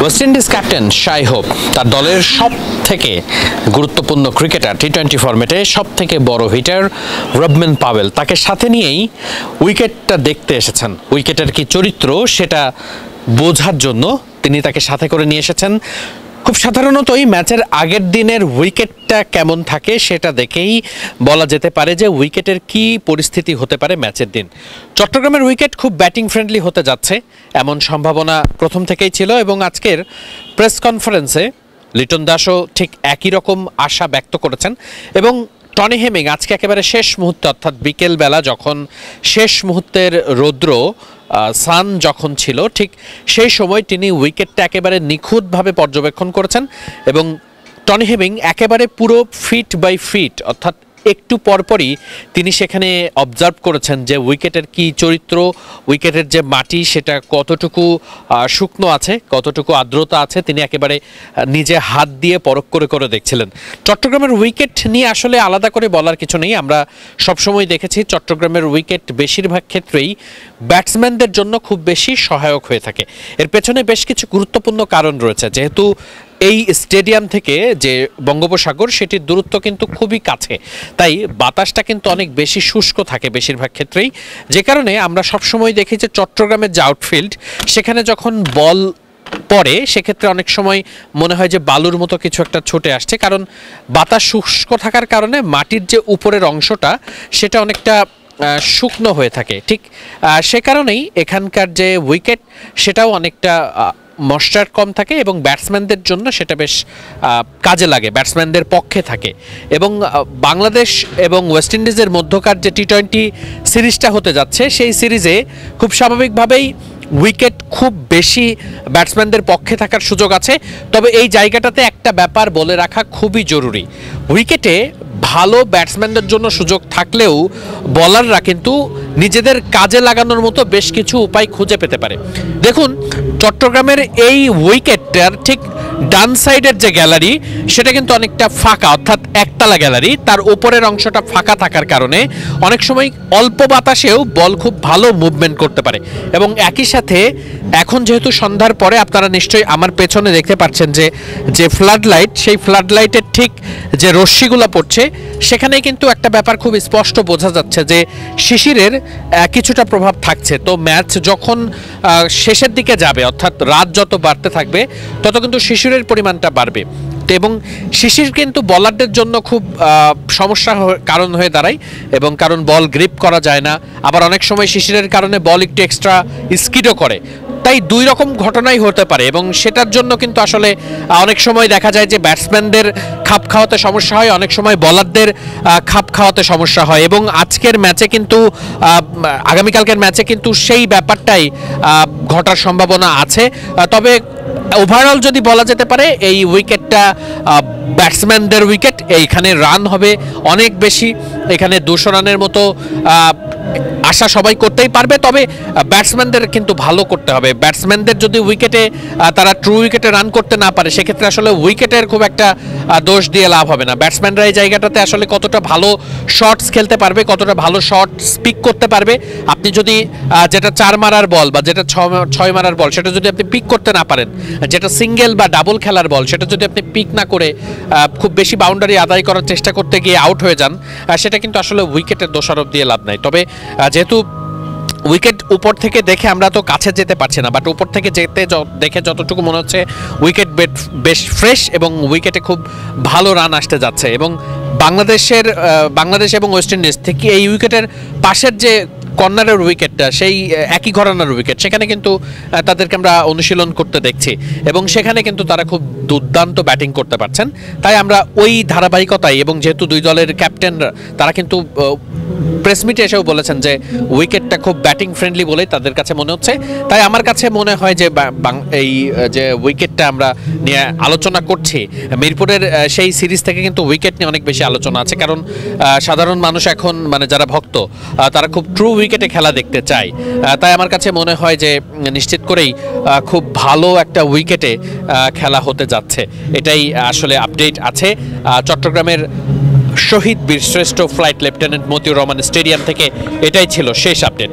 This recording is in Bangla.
West Indies captain Shai Hope তার দলের সব থেকে গুরুত্বপূর্ণ ক্রিকেটার টি-20 ফরম্যাটে সব থেকে বড় হিটার রবম্যান পাওয়েল, তাকে সাথে নিয়েই উইকেটটা দেখতে এসেছেন। উইকেটের কি চরিত্র সেটা বোঝার জন্য তিনি তাকে সাথে করে নিয়ে এসেছেন। খুব সাধারণতই ম্যাচের আগের দিনের উইকেটটা কেমন থাকে সেটা দেখেই বলা যেতে পারে যে উইকেটের কি পরিস্থিতি হতে পারে ম্যাচের দিন। চট্টগ্রামের উইকেট খুব ব্যাটিং ফ্রেন্ডলি হতে যাচ্ছে এমন সম্ভাবনা প্রথম থেকেই ছিল এবং আজকের প্রেস কনফারেন্সে লিটন দাসও ঠিক একই রকম আশা ব্যক্ত করেছেন এবং টনি হেমিং আজকে একেবারে শেষ মুহূর্তে অর্থাৎ বিকেলবেলা যখন শেষ মুহূর্তের রৌদ্র সান যখন ছিল ঠিক সেই সময় তিনি উইকেটটা একেবারে নিখুঁতভাবে পর্যবেক্ষণ করেছেন এবং টনি হেমিং একেবারে পুরো ফিট বাই ফিট অর্থাৎ একটু পরপরই তিনি সেখানে অবজার্ভ করেছেন যে উইকেটের কি চরিত্র, উইকেটের যে মাটি সেটা কতটুকু শুকনো আছে, কতটুকু আর্দ্রতা আছে, তিনি একেবারে নিজে হাত দিয়ে পরখ করে করে দেখছিলেন। চট্টগ্রামের উইকেট নিয়ে আসলে আলাদা করে বলার কিছু নেই, আমরা সবসময় দেখেছি চট্টগ্রামের উইকেট বেশিরভাগ ক্ষেত্রেই ব্যাটসম্যানদের জন্য খুব বেশি সহায়ক হয়ে থাকে। এর পেছনে বেশ কিছু গুরুত্বপূর্ণ কারণ রয়েছে, যেহেতু এই স্টেডিয়াম থেকে যে বঙ্গোপসাগর সেটির দূরত্ব কিন্তু খুবই কাছে, তাই বাতাসটা কিন্তু অনেক বেশি শুষ্ক থাকে বেশিরভাগ ক্ষেত্রেই, যে কারণে আমরা সবসময় দেখি যে চট্টগ্রামের যে আউটফিল্ড সেখানে যখন বল পড়ে সেক্ষেত্রে অনেক সময় মনে হয় যে বালুর মতো কিছু একটা ছুটে আসছে, কারণ বাতাস শুষ্ক থাকার কারণে মাটির যে উপরের অংশটা সেটা অনেকটা শুকনো হয়ে থাকে। ঠিক সে কারণেই এখানকার যে উইকেট সেটাও অনেকটা ময়েশ্চার কম থাকে এবং ব্যাটসম্যানদের জন্য সেটা বেশ কাজে লাগে, ব্যাটসম্যানদের পক্ষে থাকে। এবং বাংলাদেশ এবং ওয়েস্ট ইন্ডিজের মধ্যকার যে টি-20 সিরিজটা হতে যাচ্ছে সেই সিরিজে খুব স্বাভাবিকভাবেই উইকেট খুব বেশি ব্যাটসম্যানদের পক্ষে থাকার সুযোগ আছে। তবে এই জায়গাটাতে একটা ব্যাপার বলে রাখা খুবই জরুরি, উইকেটে ভালো ব্যাটসম্যানদের জন্য সুযোগ থাকলেও বলাররা কিন্তু নিজেদের কাজে লাগানোর মতো বেশ কিছু উপায় খুঁজে পেতে পারে। দেখুন চট্টগ্রামের এই উইকেটটার ঠিক ডান সাইডের যে গ্যালারি সেটা কিন্তু অনেকটা ফাঁকা, অর্থাৎ একতলা গ্যালারি, তার উপরের অংশটা ফাঁকা থাকার কারণে অনেক সময় অল্প বাতাসেও বল খুব ভালো মুভমেন্ট করতে পারে। এবং একই সাথে এখন যেহেতু সন্ধ্যার পরে আপনারা নিশ্চয়ই আমার পেছনে দেখতে পাচ্ছেন যে ফ্লাড লাইট, সেই ফ্লাড লাইটের ঠিক যে রশ্মিগুলো পড়ছে সেখানে কিন্তু একটা ব্যাপার খুব স্পষ্ট বোঝা যাচ্ছে যে শিশিরের কিছুটা প্রভাব থাকছে। তো ম্যাচ যখন শেষের দিকে যাবে অর্থাৎ রাত যত বাড়তে থাকবে তত কিন্তু শিশিরের পরিমাণটা বাড়বে এবং শিশির কিন্তু বলারদের জন্য খুব সমস্যা কারণ হয়ে দাঁড়ায় এবং কারণ বল গ্রিপ করা যায় না, আবার অনেক সময় শিশিরের কারণে বল একটু এক্সট্রা স্কিডও করে। তাই দুই রকম ঘটনাই হতে পারে এবং সেটার জন্য কিন্তু আসলে অনেক সময় দেখা যায় যে ব্যাটসম্যানদের খাপ খাওয়াতে সমস্যা হয়, অনেক সময় বলারদের খাপ খাওয়াতে সমস্যা হয় এবং আজকের ম্যাচে কিন্তু আগামীকালকের ম্যাচে কিন্তু সেই ব্যাপারটাই ঘটার সম্ভাবনা আছে। তবে ওভারঅল যদি বলা যেতে পারে এই উইকেটটা ব্যাটসম্যানদের উইকেট, এইখানে রান হবে অনেক বেশি, এখানে 200 রানের মতো আশা সবাই করতেই পারবে। তবে ব্যাটসম্যানদের কিন্তু ভালো করতে হবে, ব্যাটসম্যানদের যদি উইকেটে তারা ট্রু উইকেটে রান করতে না পারে সেক্ষেত্রে আসলে উইকেটের খুব একটা দোষ দিয়ে লাভ হবে না। ব্যাটসম্যানরা এই জায়গাটাতে আসলে কতটা ভালো শটস খেলতে পারবে, কতটা ভালো শট স্পিক করতে পারবে, আপনি যদি যেটা 4 মারার বল বা যেটা 6 মারার বল সেটা যদি আপনি পিক করতে না পারেন, যেটা সিঙ্গেল বা ডাবল খেলার বল সেটা যদি আপনি পিক না করে খুব বেশি বাউন্ডারি আদায় করার চেষ্টা করতে গিয়ে আউট হয়ে যান, সেটা কিন্তু আসলে উইকেটের দোষারোপ দিয়ে লাভ নাই। তবে যেহেতু উইকেট উপর থেকে দেখে আমরা তো কাছে যেতে পারছি না, বাট উপর থেকে দেখে যতটুকু মনে হচ্ছে উইকেট বেশ ফ্রেশ এবং উইকেটে খুব ভালো রান আসতে যাচ্ছে। এবং বাংলাদেশ এবং ওয়েস্ট ইন্ডিজ থেকে এই উইকেটের পাশের যে কর্নারের উইকেটটা সেই একই ঘরানার উইকেট, সেখানে কিন্তু তাদেরকে আমরা অনুশীলন করতে দেখছি এবং সেখানে কিন্তু তারা খুব দুর্দান্ত ব্যাটিং করতে পারছেন। তাই আমরা ওই ধারাবাহিকতায় এবং যেহেতু দুই দলের ক্যাপ্টেনরা তারা কিন্তু প্রেস মিটে এসেও বলেছেন যে উইকেটটা খুব ব্যাটিং ফ্রেন্ডলি বলেই তাদের কাছে মনে হচ্ছে। তাই আমার কাছে মনে হয় যে এই যে উইকেটটা আমরা নিয়ে আলোচনা করছি মিরপুরের সেই সিরিজ থেকে কিন্তু উইকেট নিয়ে অনেক বেশি আলোচনা আছে, কারণ সাধারণ মানুষ এখন মানে যারা ভক্ত তারা খুব ট্রু উইকেটে খেলা দেখতে চায়। তাই আমার কাছে মনে হয় যে নিশ্চিত করেই খুব ভালো একটা উইকেটে খেলা হতে যাচ্ছে, এটাই আসলে আপডেট আছে চট্টগ্রামের শহীদ বীরশ্রেষ্ঠ flight lieutenant Motiur Rahman stadium থেকে। এটাই ছিল শেষ আপডেট।